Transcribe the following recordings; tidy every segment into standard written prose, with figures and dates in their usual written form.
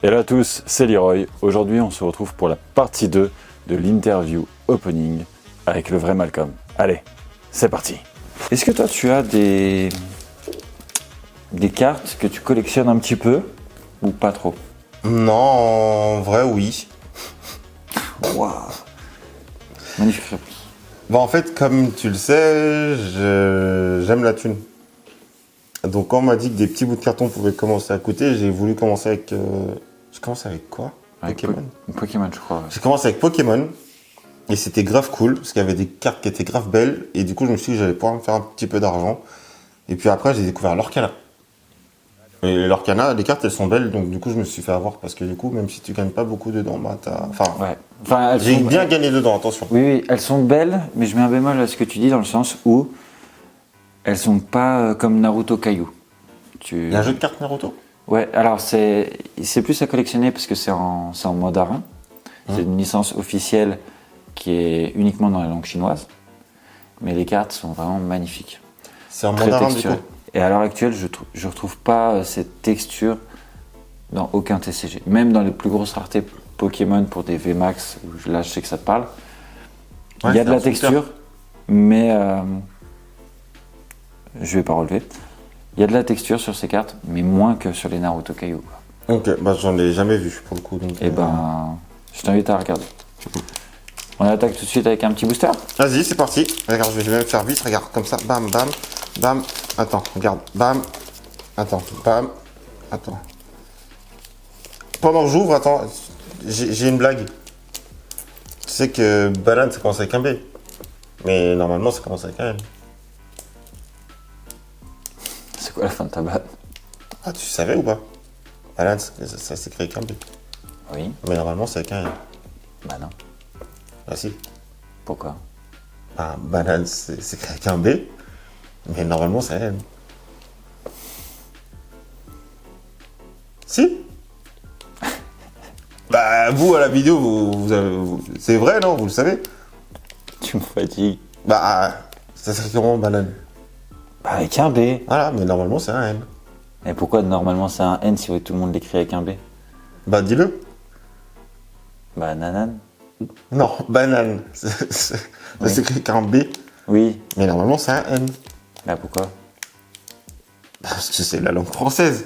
Hello à tous, c'est Leroy. Aujourd'hui, on se retrouve pour la partie 2 de l'interview opening avec le vrai Malcolm. Allez, c'est parti. Est-ce que toi, tu as des cartes que tu collectionnes un petit peu ou pas trop? Non, en vrai, oui. Waouh, magnifique réponse. Bon, en fait, comme tu le sais, j'aime la thune. Donc, quand on m'a dit que des petits bouts de carton pouvaient commencer à coûter, j'ai voulu commencer avec... J'ai commencé avec quoi? Avec Pokémon. Pokémon, je crois. Ouais. J'ai commencé avec Pokémon. Et c'était grave cool, parce qu'il y avait des cartes qui étaient grave belles. Et du coup, je me suis dit que j'allais pouvoir me faire un petit peu d'argent. Et puis après, j'ai découvert l'Orcana. Et l'Orcana, les cartes, elles sont belles. Donc, du coup, je me suis fait avoir. Parce que du coup, même si tu gagnes pas beaucoup dedans, bah, Ouais. Enfin, j'ai bien gagné dedans, attention. Oui, elles sont belles, mais je mets un bémol à ce que tu dis dans le sens où elles sont pas comme Naruto Kaiju. Il y a un jeu de cartes Naruto? Ouais, alors c'est plus à collectionner parce que c'est en mandarin. C'est une licence officielle qui est uniquement dans la langue chinoise. Mais les cartes sont vraiment magnifiques. C'est en Très mandarin, du texturées. coup. Et à l'heure actuelle, je retrouve pas cette texture dans aucun TCG. Même dans les plus grosses raretés Pokémon pour des VMAX, où là je sais que ça te parle. Ouais, Il y a de c'est la un super. texture, mais je vais pas relever. Il y a de la texture sur ces cartes, mais moins que sur les Naruto Kaiju. Ok, bah j'en ai jamais vu pour le coup. Donc, Et ben, je t'invite à regarder. On attaque tout de suite avec un petit booster. Vas-y, c'est parti. Regarde, je vais même faire vite. Regarde, comme ça. Bam, bam, bam. Attends, regarde. Bam. Attends, bam. Attends. Pendant que j'ouvre, attends, j'ai une blague. Tu sais que banane, ça commence avec un B. Mais normalement, ça commence avec un N. C'est quoi la fin de ta balle? Ah, tu savais ou pas? Banane, ça s'écrit avec un B. Oui. Mais normalement, c'est avec un N. Bah non. Ah si. Pourquoi? Ah, banane, c'est écrit avec un B. Mais normalement, c'est un N. Si. Bah, vous, à la vidéo, c'est vrai, non? Vous le savez? Tu me fatigues. Bah, ça s'écrit comment, banane? Bah avec un B. Voilà, mais normalement, c'est un N. Et pourquoi normalement c'est un N si tout le monde l'écrit avec un B? Bah, dis-le. Bah nanane. Non, banane. Ça Oui. s'écrit avec un B, Oui. mais normalement, c'est un N. Bah pourquoi? Parce que c'est la langue française.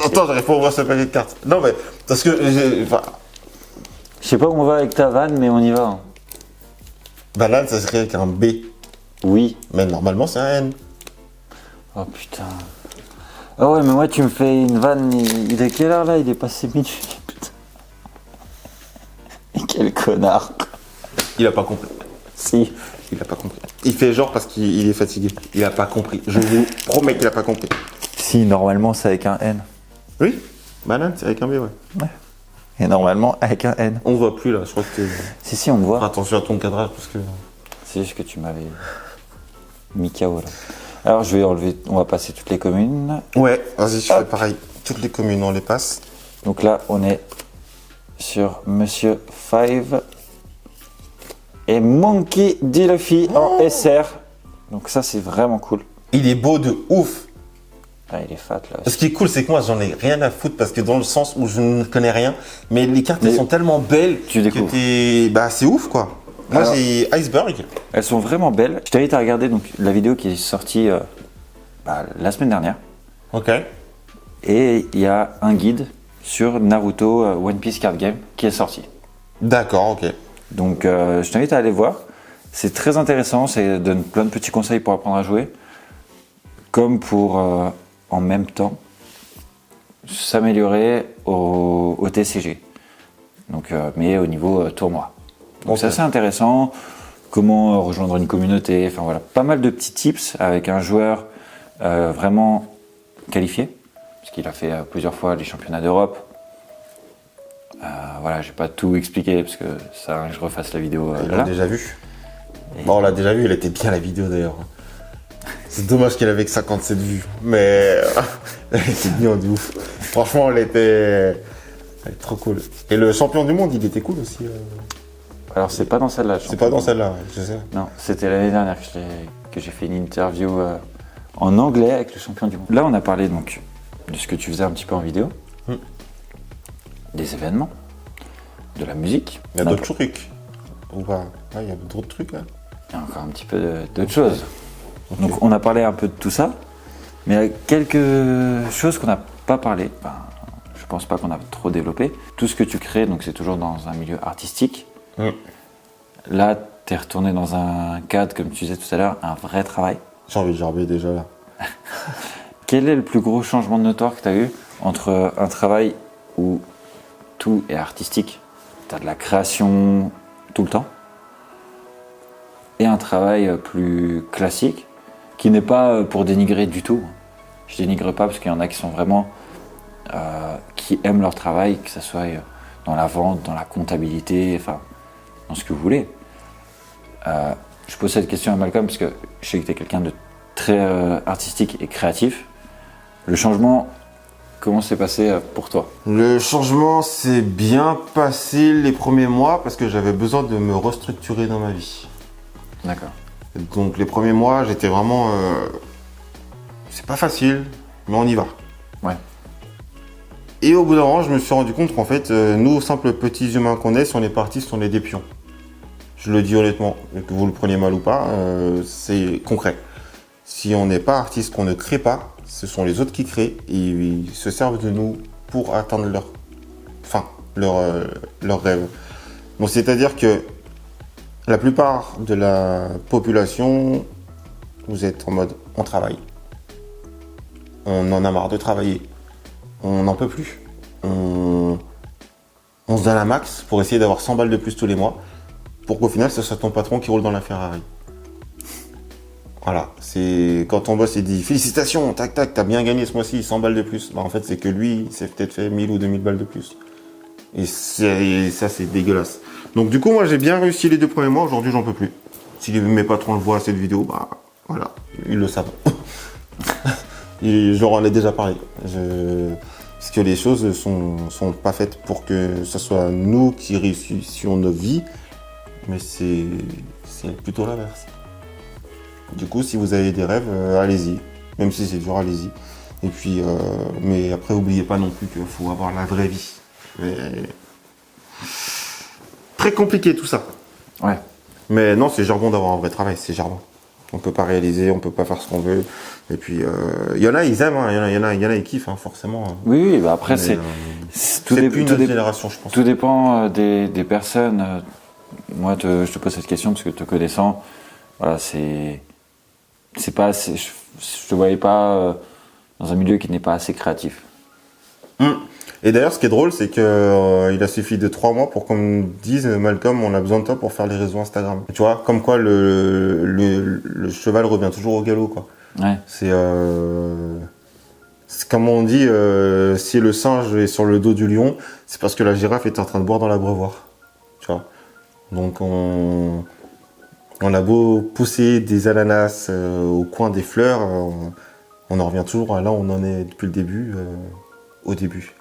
Attends, j'arrive pas à ouvrir ce paquet de cartes. Non, mais parce que enfin, Je sais pas où on va avec ta vanne, mais on y va. Hein. banane, ça s'écrit avec un B, Oui. mais normalement, c'est un N. Oh putain. Ah ouais, mais moi tu me fais une vanne, il est quelle heure là? Il est passé minuit. Putain. Et quel connard. Il a pas compris. Si. Il a pas compris. Il fait genre parce qu'il est fatigué. Il a pas compris. Je vous promets qu'il a pas compris. Si, normalement c'est avec un N. Oui, banane, c'est avec un B, ouais. Et normalement avec un N. On voit plus là, je crois que t'es... Si, on me voit. Attention à ton cadrage parce que... C'est juste que tu m'avais mis KO là. Alors je vais enlever, on va passer toutes les communes. Ouais, vas-y, je fais pareil. Toutes les communes, on les passe. Donc là, on est sur Monsieur Five et Monkey D. Luffy en SR. Donc ça, c'est vraiment cool. Il est beau de ouf. Ah, il est fat là. Ce qui est cool, c'est que moi, j'en ai rien à foutre parce que dans le sens où je ne connais rien, mais les cartes, elles sont tellement belles Tu découvres. Bah, c'est ouf, quoi. Moi, Alors- j'ai Iceberg. Elles sont vraiment belles. Je t'invite à regarder donc la vidéo qui est sortie la semaine dernière. Ok. Et il y a un guide sur Naruto One Piece Card Game qui est sorti. D'accord, ok. Donc je t'invite à aller voir. C'est très intéressant, ça donne plein de petits conseils pour apprendre à jouer. Comme pour en même temps s'améliorer au TCG. Donc, mais au niveau tournoi. Donc Ok. c'est assez intéressant. Comment rejoindre une communauté. Enfin voilà, pas mal de petits tips avec un joueur vraiment qualifié. Parce qu'il a fait plusieurs fois les championnats d'Europe. Voilà, j'ai pas tout expliqué parce que ça, je refasse la vidéo Il là. l'a déjà vu. Bon, on l'a déjà vu, elle était bien la vidéo d'ailleurs. C'est dommage qu'elle avait que 57 vues, mais elle était bien de ouf. Franchement, elle était trop cool. Et le champion du monde, il était cool aussi. Alors c'est pas dans celle-là. C'est pas dans celle-là, je sais. Non, c'était l'année dernière que j'ai fait une interview en anglais avec le champion du monde. Là, on a parlé donc de ce que tu faisais un petit peu en vidéo, Mm. des événements, de la musique. Il y a d'autres trucs. Ou pas? Ouais, il y a d'autres trucs là. Il y a encore un petit peu d'autres choses. Donc on a parlé un peu de tout ça, mais il y a quelques choses qu'on n'a pas parlé. Enfin, je pense pas qu'on a trop développé. Tout ce que tu crées, donc c'est toujours dans un milieu artistique. Mm. Là, tu es retourné dans un cadre, comme tu disais tout à l'heure, un vrai travail. J'ai envie de gerber déjà là. Quel est le plus gros changement de notoire que tu as eu entre un travail où tout est artistique, tu as de la création tout le temps, et un travail plus classique, qui n'est pas pour dénigrer du tout. Je dénigre pas parce qu'il y en a qui sont vraiment qui aiment leur travail, que ce soit dans la vente, dans la comptabilité, enfin dans ce que vous voulez. Je pose cette question à Malcolm parce que je sais que tu es quelqu'un de très artistique et créatif. Le changement, comment s'est passé pour toi? Le changement s'est bien passé les premiers mois parce que j'avais besoin de me restructurer dans ma vie. D'accord. Donc les premiers mois, j'étais vraiment... c'est pas facile, mais on y va. Ouais. Et au bout d'un moment, je me suis rendu compte qu'en fait, nous, simples petits humains qu'on est, si on est partis, on est des pions. Je le dis honnêtement, et que vous le preniez mal ou pas, c'est concret. Si on n'est pas artiste, qu'on ne crée pas, ce sont les autres qui créent et ils se servent de nous pour atteindre leur rêve. Donc c'est-à-dire que la plupart de la population, vous êtes en mode on travaille. On en a marre de travailler. On n'en peut plus. On se donne un max pour essayer d'avoir 100 balles de plus tous les mois pour qu'au final ce soit ton patron qui roule dans la Ferrari. Voilà, c'est quand ton boss il dit félicitations, tac tac, t'as bien gagné ce mois-ci, 100 balles de plus. Bah en fait c'est que lui, il s'est peut-être fait 1000 ou 2000 balles de plus. Et ça c'est dégueulasse. Donc du coup moi j'ai bien réussi les 2 premiers mois, aujourd'hui j'en peux plus. Si mes patrons le voient cette vidéo, bah voilà, ils le savent. Et je leur en ai déjà parlé. Parce que les choses sont pas faites pour que ce soit nous qui réussissions nos vies, mais c'est plutôt l'inverse. Du coup, si vous avez des rêves, allez-y. Même si c'est dur, allez-y. Et puis, mais après, n'oubliez pas non plus qu'il faut avoir la vraie vie. Mais... Très compliqué tout ça. Ouais. Mais non, c'est gerbant d'avoir un vrai travail, c'est gerbant. On peut pas réaliser, on peut pas faire ce qu'on veut. Et puis, il y en a, ils aiment, hein. Il y en a, ils kiffent, hein, forcément. Oui, bah après, Mais, c'est c'est plus notre génération, je pense. Tout dépend des personnes. Moi, je te pose cette question parce que te connaissant, voilà, c'est pas assez, je te voyais pas dans un milieu qui n'est pas assez créatif. Et d'ailleurs, ce qui est drôle, c'est que il a suffi de 3 mois pour qu'on me dise Malcolm, on a besoin de toi pour faire les réseaux Instagram. Et tu vois, comme quoi le cheval revient toujours au galop, quoi. Ouais. C'est comme on dit, si le singe est sur le dos du lion, c'est parce que la girafe est en train de boire dans l'abreuvoir. Tu vois. Donc on a beau pousser des ananas au coin des fleurs, on en revient toujours à là où on en est depuis le début, au début.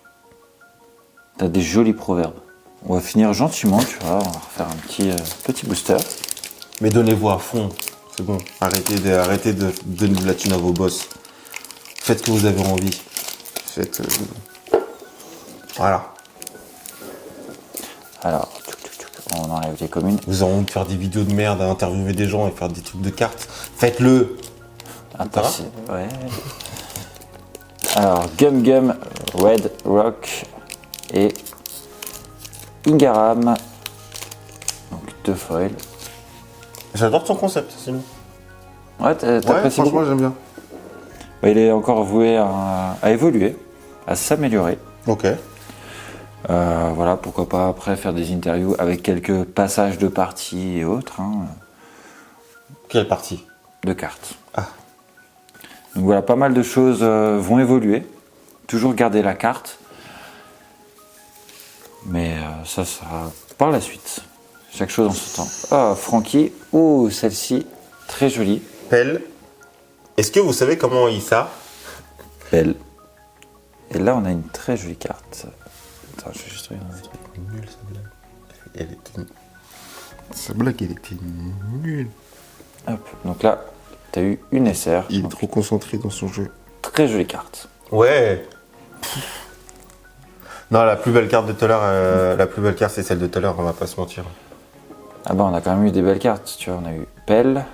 T'as des jolis proverbes. On va finir gentiment, tu vois. On va refaire un petit booster. Mais donnez-vous à fond, c'est bon. Arrêtez de donner de la thune à vos boss. Faites ce que vous avez envie. Faites. Voilà. Alors, on enlève les communes. Vous avez envie de faire des vidéos de merde, à interviewer des gens et faire des trucs de cartes. Faites-le. Impossible. Ouais. Alors, Gum Gum, Red Rock et Ingaram. Donc 2 foils. J'adore ton concept, sinon. Ouais, t'apprécies beaucoup. Franchement, j'aime bien. Bah, il est encore voué à évoluer, à s'améliorer. Ok. Voilà, pourquoi pas après faire des interviews avec quelques passages de parties et autres, hein, Quelle partie? de cartes. Ah. Donc voilà, pas mal de choses vont évoluer. Toujours garder la carte. Mais ça sera par la suite. Chaque chose en son temps. Ah, Francky. Oh, celle-ci, très jolie. Pelle. Est-ce que vous savez comment on lit ça? Belle. Et là, on a une très jolie carte. Attends, je vais juste regarder un truc. Nulle sa blague. Elle était... Sa blague, elle était nulle. Hop, donc là, tu as eu une SR. Il est Donc, trop concentré dans son jeu. très jolie carte. Ouais. Non, la plus belle carte de tout à l'heure, la plus belle carte c'est celle de tout à l'heure, on va pas se mentir. Ah bah on a quand même eu des belles cartes, tu vois, on a eu Pell,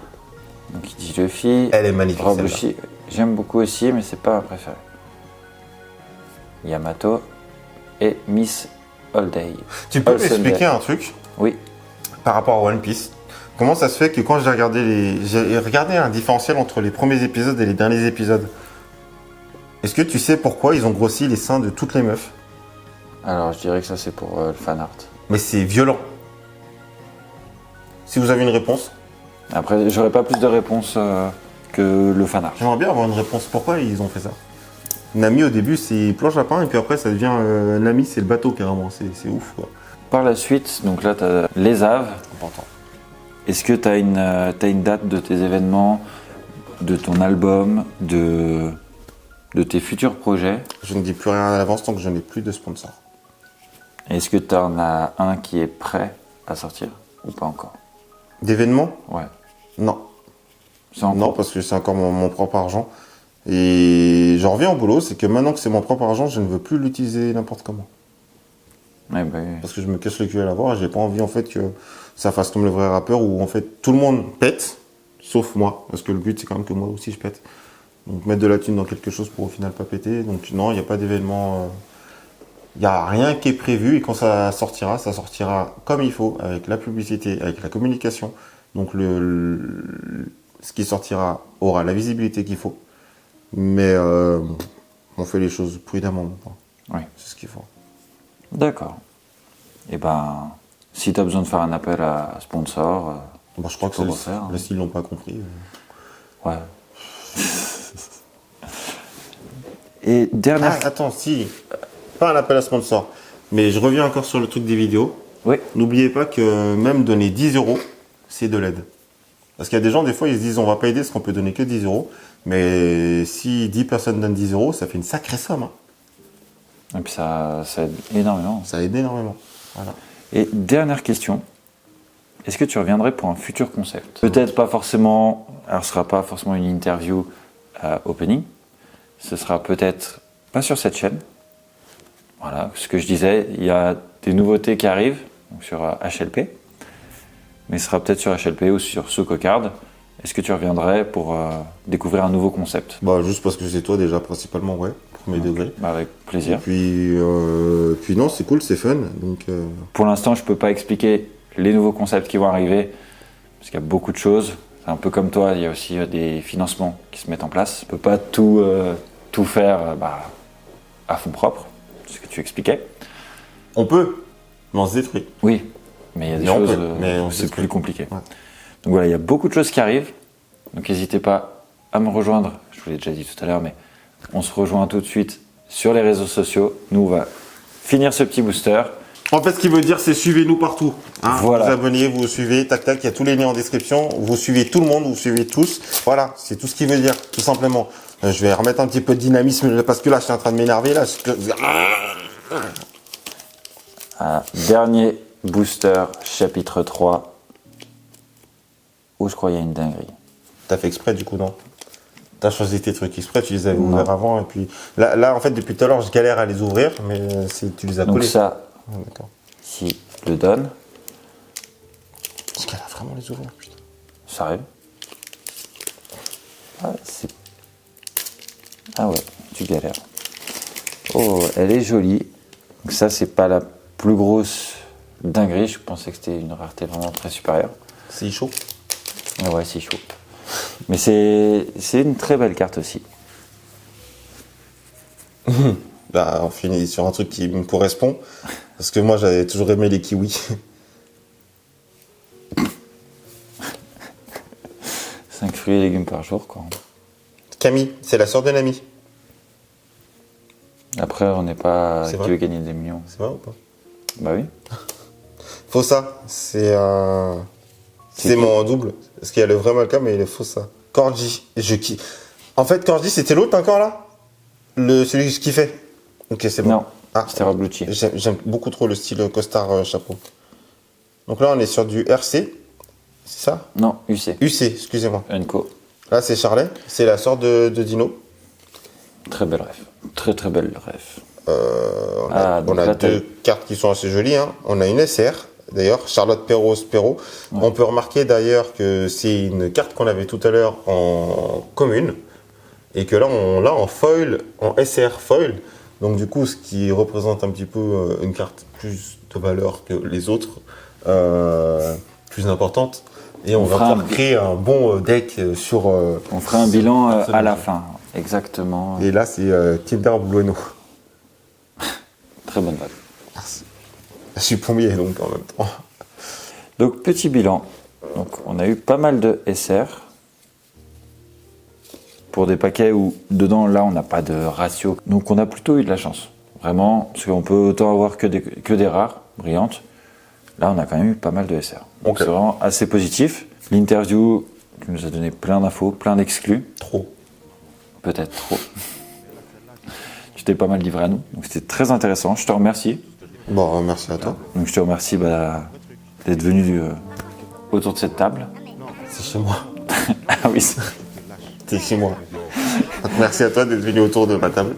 donc il dit Luffy, Elle est magnifique Rob celle-là. Lucci, j'aime beaucoup aussi, mais c'est pas ma préférée. Yamato et Miss All Day. Tu peux All Sunday. m'expliquer un truc Oui, par rapport à One Piece? Comment ça se fait que quand j'ai regardé un différentiel entre les premiers épisodes et les derniers épisodes. Est-ce que tu sais pourquoi ils ont grossi les seins de toutes les meufs? alors je dirais que ça c'est pour le fan art. Mais c'est violent. Si vous avez une réponse, Après, j'aurais pas plus de réponses que le fan art. j'aimerais bien avoir une réponse. Pourquoi ils ont fait ça? Nami au début c'est planche à pain et puis après ça devient Nami c'est le bateau carrément. C'est ouf quoi. Par la suite, donc là t'as les Aves. Important. Est-ce que t'as une date de tes événements, de ton album, de tes futurs projets? Je ne dis plus rien à l'avance tant que je n'ai plus de sponsor. Est-ce que t'en as un qui est prêt à sortir ou pas encore? D'événements? Ouais. Non. C'est en Non, cours. parce que c'est encore mon propre argent. Et j'en reviens au boulot, c'est que maintenant que c'est mon propre argent, je ne veux plus l'utiliser n'importe comment. Ouais, bah oui. Parce que je me casse le cul à l'avoir et j'ai pas envie en fait que ça fasse comme le vrai rappeur où en fait tout le monde pète, sauf moi. Parce que le but c'est quand même que moi aussi je pète. Donc mettre de la thune dans quelque chose pour au final pas péter. Donc non, il n'y a pas d'événement. Il n'y a rien qui est prévu et quand ça sortira comme il faut, avec la publicité, avec la communication. Donc ce qui sortira aura la visibilité qu'il faut. Mais on fait les choses prudemment maintenant. Oui. C'est ce qu'il faut. D'accord. Et ben, si t'as besoin de faire un appel à sponsor, Bon, je crois que Faut c'est le faire, hein. là, s'ils l'ont pas compris. ouais. Et dernière. Attends, si. Pas un appel à sponsor. Mais je reviens encore sur le truc des vidéos. Oui. N'oubliez pas que même donner 10 euros, c'est de l'aide. Parce qu'il y a des gens, des fois, ils se disent on va pas aider parce qu'on peut donner que 10 euros. Mais si 10 personnes donnent 10 euros, ça fait une sacrée somme. Hein. Et puis ça aide énormément. Ça aide énormément. Voilà. Et dernière question. Est-ce que tu reviendrais pour un futur concept? Peut-être pas forcément, alors ce sera pas forcément une interview opening, ce sera peut-être pas sur cette chaîne. Voilà, ce que je disais, il y a des nouveautés qui arrivent donc sur HLP, mais ce sera peut-être sur HLP ou sur Sococard. Est-ce que tu reviendrais pour découvrir un nouveau concept? Bah, juste parce que c'est toi déjà, principalement, ouais, premier degré. Bah, avec plaisir. Puis non, c'est cool, c'est fun. Donc, Pour l'instant, je peux pas expliquer les nouveaux concepts qui vont arriver, parce qu'il y a beaucoup de choses. C'est un peu comme toi, il y a aussi des financements qui se mettent en place. On peut pas tout faire à fond propre, ce que tu expliquais. on peut, mais on se détruit. Oui, mais il y a des Mais on choses, peut, mais on c'est s'exprime. plus compliqué. Ouais. Donc voilà, il y a beaucoup de choses qui arrivent. Donc n'hésitez pas à me rejoindre. Je vous l'ai déjà dit tout à l'heure, mais on se rejoint tout de suite sur les réseaux sociaux. Nous, on va finir ce petit booster. En fait, ce qu'il veut dire, c'est suivez-nous partout. Hein. Voilà. Vous abonnez, vous suivez, tac tac, il y a tous les liens en description. Vous suivez tout le monde, vous suivez tous. Voilà, c'est tout ce qu'il veut dire, tout simplement. Je vais remettre un petit peu de dynamisme parce que là, je suis en train de m'énerver. Là, Dernier booster, chapitre 3, où je crois qu'il y a une dinguerie. T'as fait exprès, du coup, non? T'as choisi tes trucs exprès, tu les avais Non. ouverts avant. Et puis là, en fait, depuis tout à l'heure, je galère à les ouvrir, mais tu les as Donc collés. ça, Ah, d'accord. si je le donne, Je galère vraiment à les ouvrir, putain. ça arrive. Ah ouais, tu galères. Oh, elle est jolie. Donc ça, c'est pas la plus grosse dinguerie. Je pensais que c'était une rareté vraiment très supérieure. C'est chaud. Ah ouais, c'est chaud. Mais c'est une très belle carte aussi. Bah, on finit sur un truc qui me correspond. Parce que moi, j'avais toujours aimé les kiwis. 5 fruits et légumes par jour, quoi. Camille, c'est la sœur de Nami. Après, on n'est pas C'est qui vrai veut gagner des millions. C'est vrai ou pas? Bah oui. Faux ça. C'est C'est c'est qui mon double. Parce qu'il y a le vrai Malcolm mais il est faux ça. Corgi. En fait, Corgi, c'était l'autre encore là? Celui que je kiffais. Ok, c'est bon. Non, Ah, c'était Rob Lucci. j'aime beaucoup trop le style costard chapeau. Donc là, on est sur du RC. C'est ça? Non, UC. UC, excusez-moi. Unco. Là, c'est Charlet. C'est la sœur de Dino. Très belle ref. Très belle ref. On a deux cartes qui sont assez jolies. Hein. On a une SR, d'ailleurs, Charlotte Perrault. Ouais. On peut remarquer d'ailleurs que c'est une carte qu'on avait tout à l'heure en commune et que là, on l'a en foil, en SR foil. Donc du coup, ce qui représente un petit peu une carte plus de valeur que les autres, plus importante. Et on va pouvoir créer un bon deck sur... on fera un bilan à la fin, exactement. Et là, c'est Kinder Bueno. Très bonne vague. Merci. Je suis plombier, donc en même temps. Donc, petit bilan. Donc, on a eu pas mal de SR. Pour des paquets où, dedans, là, on n'a pas de ratio. Donc, on a plutôt eu de la chance. Vraiment, parce qu'on peut autant avoir que des rares, brillantes. Là, on a quand même eu pas mal de SR. Donc, okay. C'est vraiment assez positif. L'interview qui nous a donné plein d'infos, plein d'exclus. Trop. Peut-être trop. Tu t'es pas mal livré à nous. Donc, c'était très intéressant. Je te remercie. Bon, merci à toi. Donc, je te remercie d'être venu autour de cette table. C'est chez moi. Ah oui. C'est chez moi. Donc, merci à toi d'être venu autour de ma table.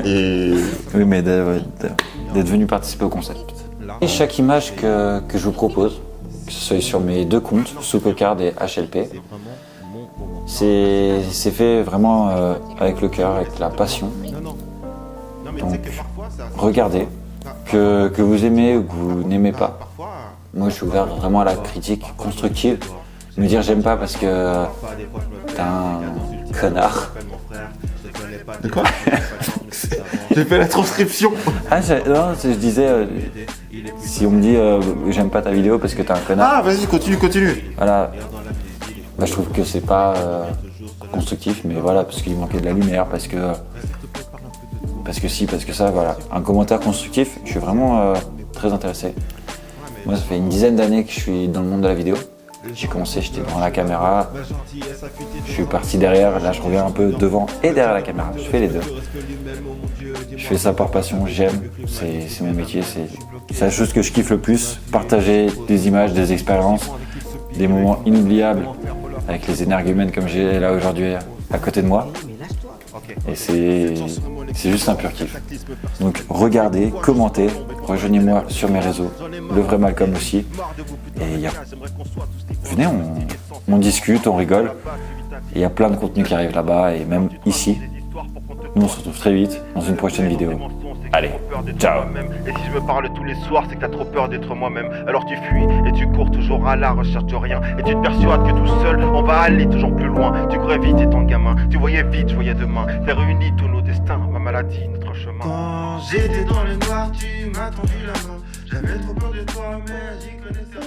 Et... Oui, mais d'être venu participer au concept. Et chaque image que je vous propose, que ce soit sur mes deux comptes, Soukocard et HLP, c'est fait vraiment avec le cœur, avec la passion. Donc, regardez, que vous aimez ou que vous n'aimez pas. Moi, je suis ouvert vraiment à la critique constructive. Me dire j'aime pas parce que t'es un connard. De quoi? J'ai fait la transcription. Ah, non, je disais, si on me dit j'aime pas ta vidéo parce que t'es un connard. Ah, vas-y, continue. Voilà. Bah, je trouve que c'est pas constructif, mais voilà, parce qu'il manquait de la lumière, parce que ça, voilà. Un commentaire constructif, je suis vraiment très intéressé. Moi, ça fait une dizaine d'années que je suis dans le monde de la vidéo. J'ai commencé, j'étais devant la caméra, je suis parti derrière, là je reviens un peu devant et derrière la caméra, je fais les deux. Je fais ça par passion, j'aime, c'est mon métier, c'est la chose que je kiffe le plus, partager des images, des expériences, des moments inoubliables avec les énergumènes comme j'ai là aujourd'hui à côté de moi. Et c'est juste un pur kiff. Donc regardez, commentez, rejoignez-moi sur mes réseaux, le vrai Malcolm aussi. Et venez, on discute, on rigole. Il y a plein de contenu qui arrive là-bas et même ici. Nous on se retrouve très vite dans une prochaine vidéo. Allez, ciao. Et si je me parle tous les soirs, c'est que t'as trop peur d'être moi-même. Alors tu fuis et tu cours toujours à la recherche de rien. Et tu te persuades que tout seul, on va aller toujours plus loin. Tu courais vite étant gamin, tu voyais vite, je voyais demain. T'as réuni tous nos destins, ma maladie, notre chemin. Quand j'étais dans le noir, tu m'as tendu la main. J'avais trop peur de toi, mais j'y connaissais rien.